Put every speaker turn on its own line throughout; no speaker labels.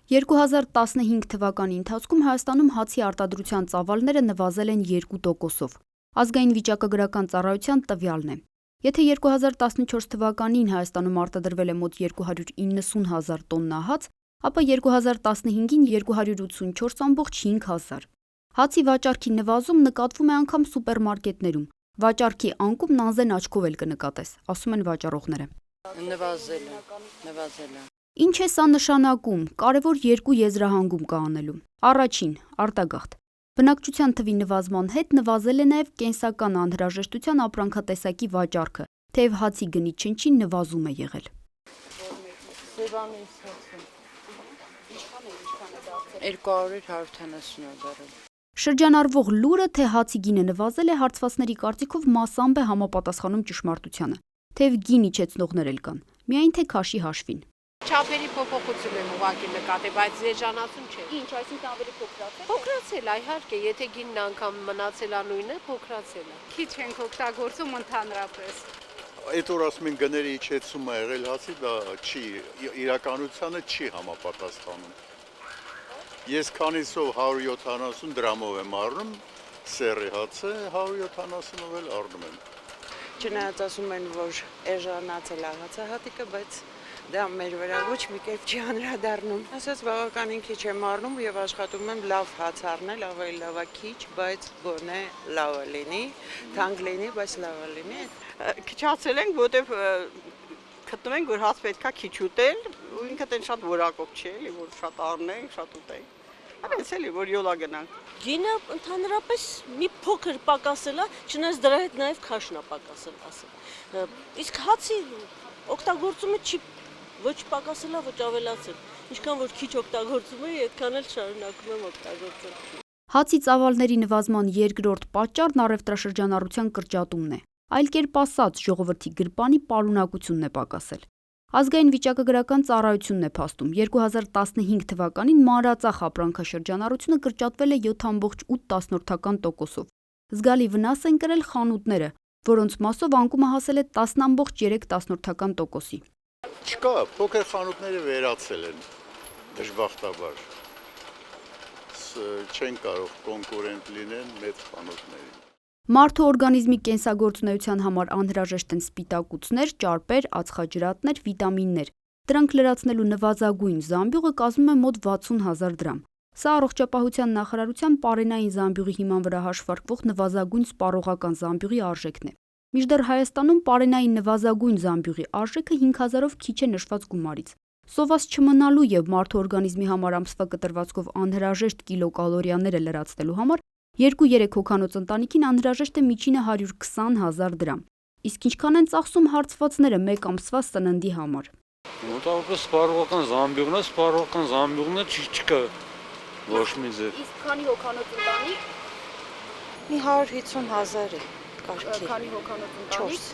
«2015 թվականի ընթացքում Հայաստանում հացի արտադրության ծավալները նվազել են 2%-ով։ Ազգային վիճակագրական ծառայության տվյալն է։ Եթե 2014 թվականին Հայաստանում արտադրվել է մոտ 290 հազար տոննա հաց, ապա 2015-ին 284,5 հազար։ Հացի վաճառքի նվազում նկատվում է անգամ սուպերմարկետներում։ Վաճառքի անկում նանզեն աչքով էլ կնկատես, ասում են վաճառողները։
Նվազել է։
Ինչ է սա նշանակում, կարևոր երկու եզրահանգում կա անելու։ Առաջին՝ արտագաղթ։ Բնակչության թվի նվազման հետ նվազել է նաև կենսական անհրաժեշտության ապրանքատեսակի վաճառքը, թեև հացի գնի չնչին նվազում է եղել։
200-170 հազար։
Շրջանառվող լուրը, թե հացի գինը նվազել է, հարցվածների կարծիքով մասամբ է համապատասխանում ճշմարտությանը, թեև գին իջեցնողներ էլ կան, միայն թե քաշի հաշվին։
Չափերի փոփոխություն եմ ուղղակի նկատել, բայց երջանացում չէ։
Ինչ, այսինքն ավելի փոքրացել։
Փոքրացել է, իհարկե, եթե գինն անգամ մնացել է նույնը, փոքրացել է։
Քիչ ենք օգտագործում ընդհանրապես։
Այդ որ ասում են գների իջեցում է եղել հացի, դա չի, իրականությանը չի համապատասխանում։ Ես քանիսով 170 դրամով եմ առնում, սեռի հացը 170-ով էլ առնում եմ։
Չնայած ասում են, որ էժանացել է հացահատիկը, բայց դա մեր վրա ոչ մի կերպ չի անդրադառնում։ Ասած բավականին քիչ եմ առնում եւ աշխատում եմ լավ հաց առնել, ավելի լավա քիչ, բայց գոնե լավը լինի, թանկ լինի, բայց լավը լինի։
Քիչացել ենք, որտեվ գտնում ենք, որ հաց պետքա քիչ ուտել, ու ինքը դեն շատ որակով չէ, էլի, որ շատ առնենք, շատ ուտենք։ Այնպես էլի, որ յոլա գնանք։
Գինը ընդհանրապես մի փոքր պակասել է, չնայած դրա հետ նաև քաշն է պակասել, ասել։ Իսկ հացի օգտագործումը չի ոչ պակասել է, ոչ ավելացել։ Ինչքան որ քիչ օգտագործում եմ, այդքան էլ շարունակում եմ օգտագործել։
Հացի ծավալների նվազման երկրորդ պատճառն առևտրաշրջանառության կրճատումն է։ Այլ կերպ ասած, ժողովրդի գրպանի պարունակությունն է պակասել։ Ազգային վիճակագրական ծառայությունն է փաստում, 2015 թվականին մանրածախ ապրանքաշրջանառությունը կրճատվել է 7,8%-ով։ Զգալի վնաս են կրել խանութները, որոնց մասով անկումը հասել է 10,3%-ի։
Չկա, փոքր խանութները վերացել են, դժբախտաբար։ Չեն կարող կոնկուրենտ լինեն մեծ խանութներին։
Մարդու օրգանիզմի կենսագործունեության համար անհրաժեշտ են սպիտակուցներ, ճարպեր, ածխաջրատներ, վիտամիններ։ Դրանք լրացնելու նվազագույն զամբյուղը կազմում է մոտ 60 հազար դրամ։ Սա առողջապահության նախարարության պարենային զամբյուղի հիման վրա հաշվարկվող նվազագույն սպառողական զամբյուղի արժեքն է։ Մինչդեռ Հայաստանում պարենային նվազագույն զամբյուղի արժեքը 5000-ով քիչ է նշված գումարից։ Սոված չմնալու եւ մարդու օրգանիզմի համար ամսվա կտրվածքով անհրաժեշտ կիլոկալորիաները լրացնելու համար 2-3 հոգանոց ընտանիքին անհրաժեշտ է միջինը 120 հազար դրամ։ Իսկ ինչքան են ծախսում հարցվածները մեկ ամսվա սննդի համար։
Մոտավորապես սպառողական զամբյուղն չկա ոչ մի ձև։
Իսկ քանի հոգանոց ընտանիք։
Մի 150 հազար է կարգի։
Քանի հոգանոց ընտանիք։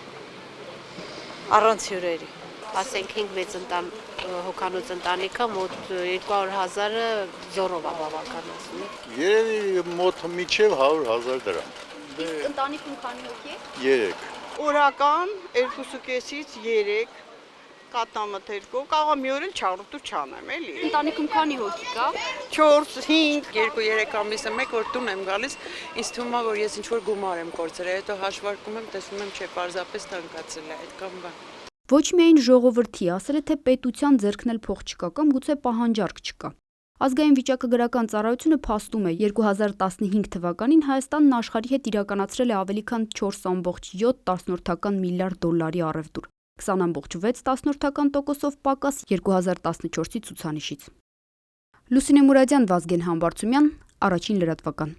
4 առանց հյուրերի։
Ասենք 5-6 հոգանոց ընտանիքը մոտ 200 հազարը զորով է բավականացնում։
Երևի մոտ միջև 100 հազար դրամ։
Իսկ ընտանիքում քանի հոգի է։
3։
Օրական 2.5-ից 3 կատամթերքով, կարող մի օր էլ 4 չանեմ, էլի։
Ընտանիքում քանի հոգի կա։
4, 5,
2-3 ամիսը մեկ որ տուն եմ գալիս, ինձ թվում է, որ ես ինչ-որ գումար եմ կորցրել, հետո հաշվարկում եմ, տեսնում եմ, չէ, պարզապես թանկացել է, այդքան բան։
Ոչ միայն ժողովրդի, ասել է, թե պետության ձեռքն էլ փող չկա կամ գուցե պահանջարկ չկա։ Ազգային վիճակագրական ծառայությունը փաստում է, 2015 թվականին Հայաստանն աշխարհի հետ իրականացրել է ավելի քան 4,7 միլիարդ դոլարի առևտուր, 20,6%-ով պակաս 2014-ի ցուցանիշից։ Լուսինե Մուրադյան, Վազգեն Համբարձումյան, Առաջին լրատվական։